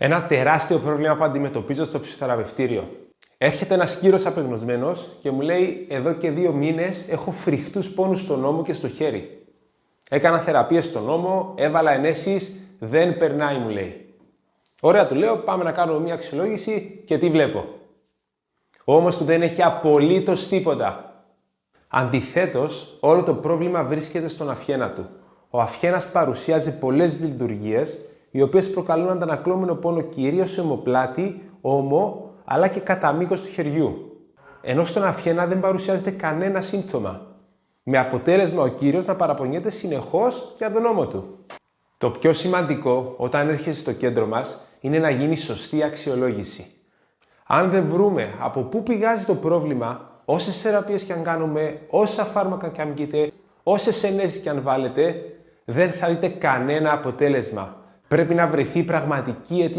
Ένα τεράστιο πρόβλημα που αντιμετωπίζω στο φυσιοθεραπευτήριο. Έρχεται ένας κύριος απεγνωσμένος και μου λέει: εδώ και 2 μήνες έχω φρικτούς πόνους στον ώμο και στο χέρι. Έκανα θεραπείες στον ώμο, έβαλα ενέσεις, δεν περνάει, μου λέει. Ωραία, του λέω: πάμε να κάνουμε μια αξιολόγηση και τι βλέπω. Ο ώμος του δεν έχει απολύτως τίποτα. Αντιθέτως, όλο το πρόβλημα βρίσκεται στον αυχένα του. Ο αυχένας παρουσιάζει πολλές δυσλειτουργίες, οι οποίες προκαλούν αντανακλώμενο πόνο κυρίως σε αιμοπλάτη, ώμο, αλλά και κατά μήκος του χεριού. Ενώ στον αυχένα δεν παρουσιάζεται κανένα σύμπτωμα, με αποτέλεσμα ο κύριος να παραπονιέται συνεχώς για τον ώμο του. Το πιο σημαντικό όταν έρχεσαι στο κέντρο μας είναι να γίνει σωστή αξιολόγηση. Αν δεν βρούμε από πού πηγάζει το πρόβλημα, όσες θεραπείες και αν κάνουμε, όσα φάρμακα και αν πείτε, όσες ενέσεις και αν βάλετε, δεν θα δείτε κανένα αποτέλεσμα. Πρέπει να βρεθεί πραγματική αιτία